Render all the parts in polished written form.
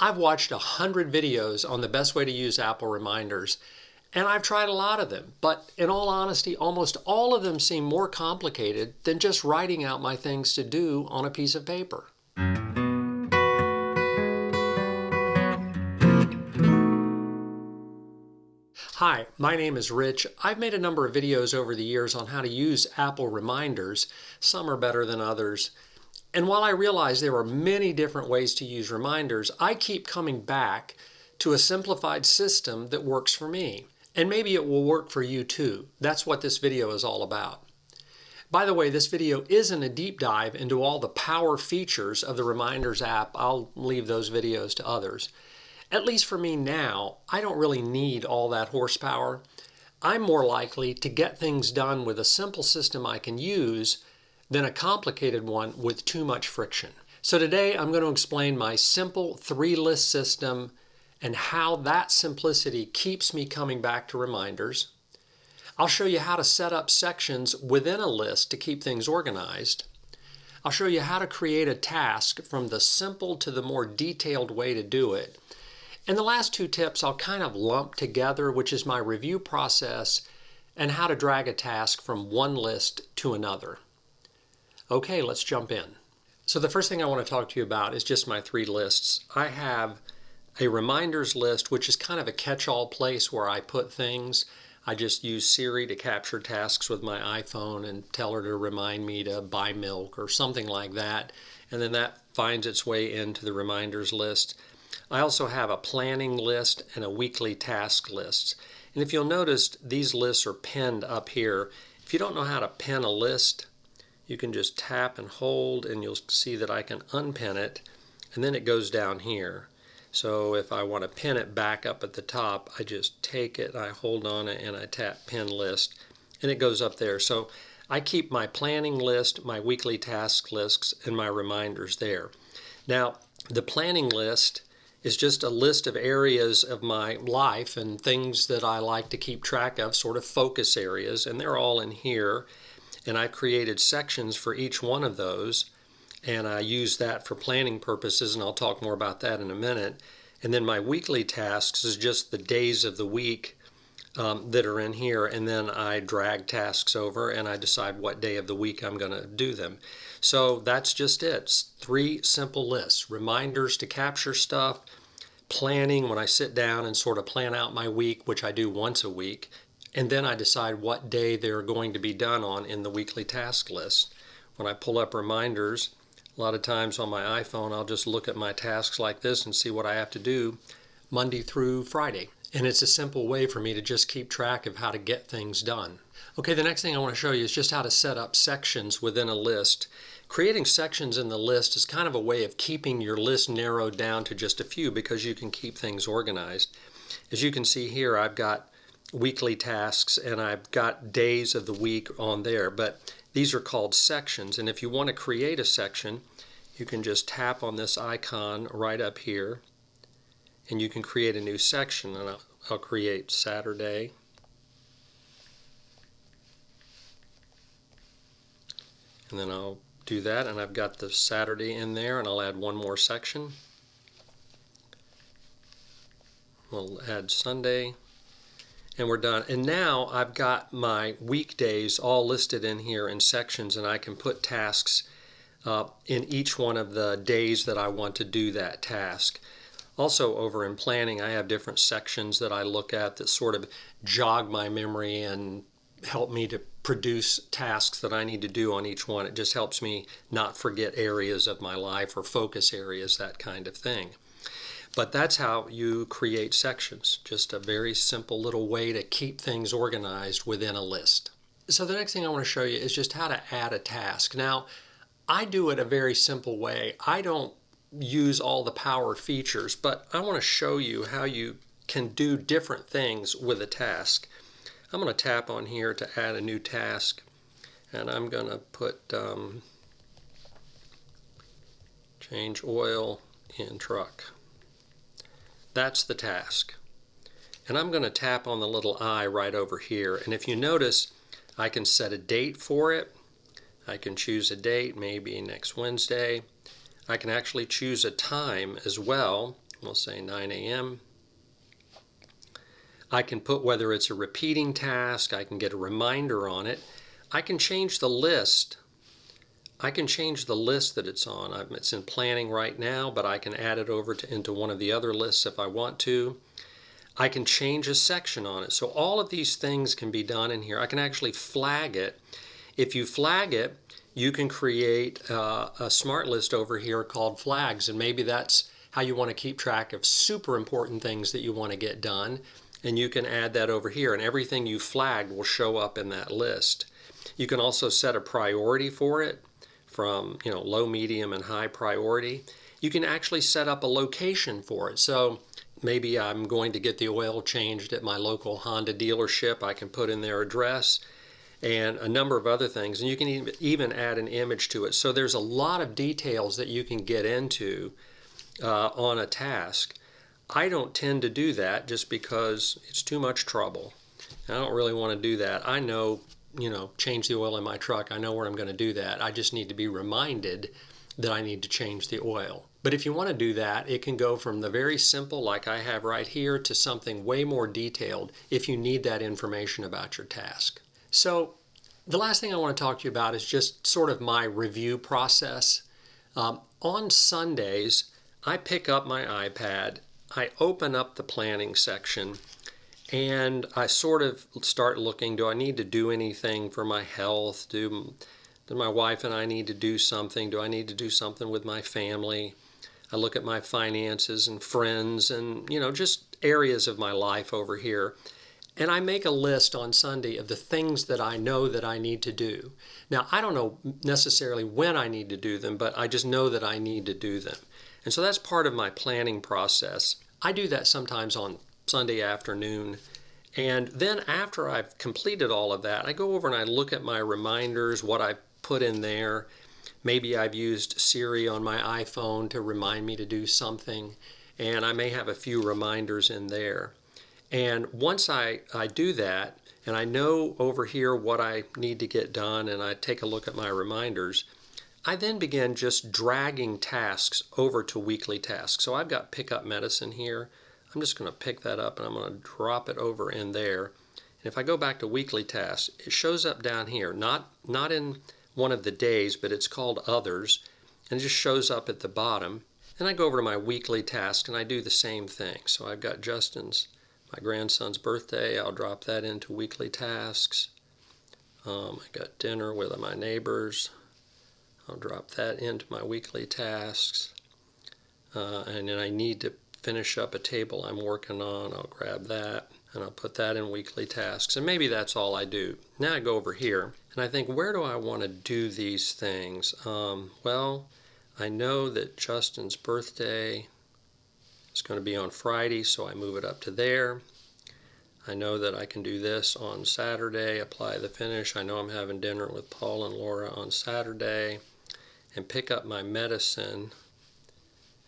I've watched 100 videos on the best way to use Apple reminders, and I've tried a lot of them, but in all honesty, almost all of them seem more complicated than just writing out my things to do on a piece of paper. Hi, my name is Rich. I've made a number of videos over the years on how to use Apple reminders. Some are better than others. And while I realize there are many different ways to use reminders, I keep coming back to a simplified system that works for me. And maybe it will work for you too. That's what this video is all about. By the way, this video isn't a deep dive into all the power features of the Reminders app. I'll leave those videos to others. At least for me now, I don't really need all that horsepower. I'm more likely to get things done with a simple system I can use than a complicated one with too much friction. So today I'm going to explain my simple 3-list system and how that simplicity keeps me coming back to reminders. I'll show you how to set up sections within a list to keep things organized. I'll show you how to create a task from the simple to the more detailed way to do it. And the last 2 tips I'll kind of lump together, which is my review process and how to drag a task from one list to another. Okay, let's jump in. So the first thing I want to talk to you about is just my 3 lists. I have a reminders list, which is kind of a catch-all place where I put things. I just use Siri to capture tasks with my iPhone and tell her to remind me to buy milk or something like that. And then that finds its way into the reminders list. I also have a planning list and a weekly task list. And if you'll notice, these lists are pinned up here. If you don't know how to pin a list, you can just tap and hold and you'll see that I can unpin it, and then it goes down here. So if I want to pin it back up at the top, I just take it, I hold on it, and I tap pin list, and it goes up there. So I keep my planning list, my weekly task lists, and my reminders there. Now, the planning list is just a list of areas of my life and things that I like to keep track of, sort of focus areas, and they're all in here. And I've created sections for each one of those, and I use that for planning purposes, and I'll talk more about that in a minute. And then my weekly tasks is just the days of the week that are in here, and then I drag tasks over and I decide what day of the week I'm going to do them. So that's just it. It's 3 simple lists. Reminders to capture stuff, planning when I sit down and sort of plan out my week, which I do once a week, and then I decide what day they're going to be done on in the weekly task list. When I pull up reminders, a lot of times on my iPhone, I'll just look at my tasks like this and see what I have to do Monday through Friday. And it's a simple way for me to just keep track of how to get things done. Okay, the next thing I want to show you is just how to set up sections within a list. Creating sections in the list is kind of a way of keeping your list narrowed down to just a few because you can keep things organized. As you can see here, I've got weekly tasks and I've got days of the week on there, but these are called sections. And if you want to create a section, you can just tap on this icon right up here and you can create a new section. And I'll create Saturday. And then I'll do that, and I've got the Saturday in there, and I'll add one more section. We'll add Sunday, and we're done. And now I've got my weekdays all listed in here in sections, and I can put tasks in each one of the days that I want to do that task. Also, over in planning, I have different sections that I look at that sort of jog my memory and help me to produce tasks that I need to do on each one. It just helps me not forget areas of my life or focus areas, that kind of thing. But that's how you create sections. Just a very simple little way to keep things organized within a list. So the next thing I want to show you is just how to add a task. Now, I do it a very simple way. I don't use all the power features, but I want to show you how you can do different things with a task. I'm going to tap on here to add a new task, and I'm going to put change oil in truck. That's the task. And I'm going to tap on the little I right over here, and if you notice, I can set a date for it. I can choose a date, maybe next Wednesday. I can actually choose a time as well, We'll say 9 a.m. I can put whether it's a repeating task, I can get a reminder on it. I can change the list. I can change the list that it's on. It's in planning right now, but I can add it over into one of the other lists if I want to. I can change a section on it. So all of these things can be done in here. I can actually flag it. If you flag it, you can create a smart list over here called flags, and maybe that's how you want to keep track of super important things that you want to get done, and you can add that over here, and everything you flagged will show up in that list. You can also set a priority for it from low, medium, and high priority. You can actually set up a location for it. So maybe I'm going to get the oil changed at my local Honda dealership. I can put in their address and a number of other things, and you can even add an image to it. So there's a lot of details that you can get into on a task. I don't tend to do that just because it's too much trouble. I don't really want to do that. I know, change the oil in my truck. I know where I'm going to do that. I just need to be reminded that I need to change the oil. But if you want to do that, it can go from the very simple, like I have right here, to something way more detailed if you need that information about your task. So the last thing I want to talk to you about is just sort of my review process. On Sundays, I pick up my iPad, I open up the planning section, and I sort of start looking, do I need to do anything for my health? Do my wife and I need to do something? Do I need to do something with my family? I look at my finances and friends and, just areas of my life over here. And I make a list on Sunday of the things that I know that I need to do. Now, I don't know necessarily when I need to do them, but I just know that I need to do them. And so that's part of my planning process. I do that sometimes on Sunday afternoon. And then after I've completed all of that, I go over and I look at my reminders, what I've put in there. Maybe I've used Siri on my iPhone to remind me to do something, and I may have a few reminders in there. And once I do that, and I know over here what I need to get done, and I take a look at my reminders, I then begin just dragging tasks over to weekly tasks. So I've got pick up medicine here. I'm just going to pick that up and I'm going to drop it over in there. And if I go back to weekly tasks, it shows up down here, not in one of the days, but it's called Others, and it just shows up at the bottom. And I go over to my weekly task and I do the same thing. So I've got my grandson's birthday. I'll drop that into weekly tasks. I got dinner with my neighbors. I'll drop that into my weekly tasks. And then I need to finish up a table I'm working on. I'll grab that and I'll put that in weekly tasks. And maybe that's all I do. Now I go over here and I think, where do I want to do these things? Well, I know that Justin's birthday is going to be on Friday, so I move it up to there. I know that I can do this on Saturday, apply the finish. I know I'm having dinner with Paul and Laura on Saturday. And pick up my medicine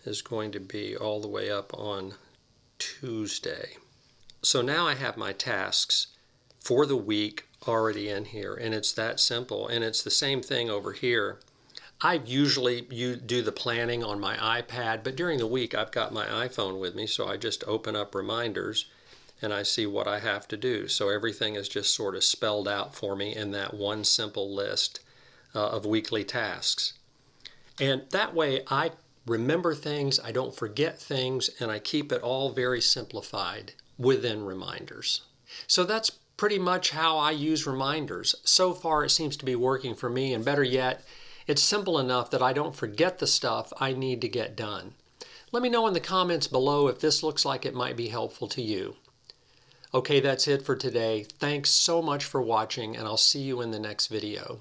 is going to be all the way up on Tuesday. So now I have my tasks for the week already in here, and it's that simple. And it's the same thing over here. I usually do the planning on my iPad, but during the week I've got my iPhone with me, so I just open up reminders and I see what I have to do. So everything is just sort of spelled out for me in that one simple list of weekly tasks. And that way I remember things, I don't forget things, and I keep it all very simplified within reminders. So that's pretty much how I use reminders. So far it seems to be working for me, and better yet, it's simple enough that I don't forget the stuff I need to get done. Let me know in the comments below if this looks like it might be helpful to you. Okay, that's it for today. Thanks so much for watching, and I'll see you in the next video.